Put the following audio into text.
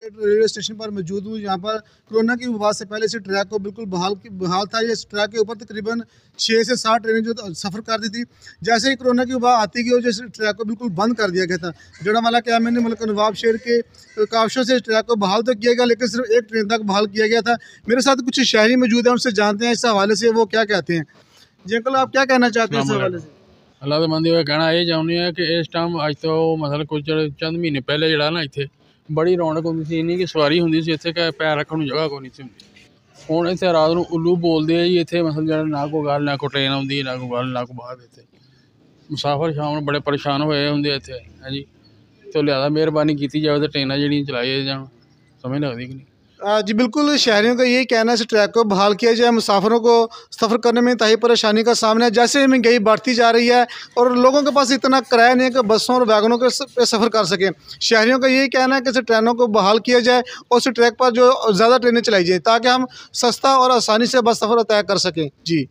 Railway station पर मौजूद हूँ। यहाँ पर कोरोना की वबा से पहले से ट्रैक को बिल्कुल बहाल था। इस ट्रैक के ऊपर तकरीबन 6 से 7 ट्रेनें जो सफ़र करती थी। जैसे ही कोरोना की वबा आती गई और जैसे ट्रैक को बिल्कुल बंद कर दिया गया था। जड़ावाला कैमरे ने मुल्क नवाब शहर के कावशों से ट्रैक को बहाल तो किया गया, लेकिन सिर्फ एक ट्रेन तक बहाल किया गया था। मेरे साथ कुछ शहरी मौजूद हैं, उनसे जानते हैं इस हवाले से वो क्या कहते हैं। जी अंकल, आप क्या कहना चाहते हैं इस हवाले से? अल्लाह तो मंदी कहना ये चाहते हैं कि इस टाइम अज तो मतलब कुछ चंद महीने पहले जरा ना इतने बड़ी रौनक होंगी सी, इन्नी की सवारी होंगी सी, इतने पैर रखने की जगह को नहीं सी होंगी। हुण इत्थे रात नूं उल्लू बोलते हैं जी, इत्थे मतलब ना कोई गल, ना कोई ट्रेन आउंदी, ना कोई गल, ना कोई बात। इत्थे मुसाफिर शाम नूं बड़े परेशान होए हुंदे इत्थे। है जी, तो लिहाजा मेहरबानी की जाए तो ट्रेनां जिहड़ियां चलाई जान, समझ लगदी कि नहीं। जी बिल्कुल, शहरियों का यही कहना है इस ट्रैक को बहाल किया जाए। मुसाफिरों को सफ़र करने में इंतहाई परेशानी का सामना है। जैसे ही महंगाई बढ़ती जा रही है और लोगों के पास इतना किराया नहीं है कि बसों और वैगनों के सफ़र कर सकें। शहरियों का यही कहना है कि इस ट्रेनों को बहाल किया जाए और उस ट्रैक पर जो ज़्यादा ट्रेनें चलाई जाए ताकि हम सस्ता और आसानी से बस सफ़र तय कर सकें। जी।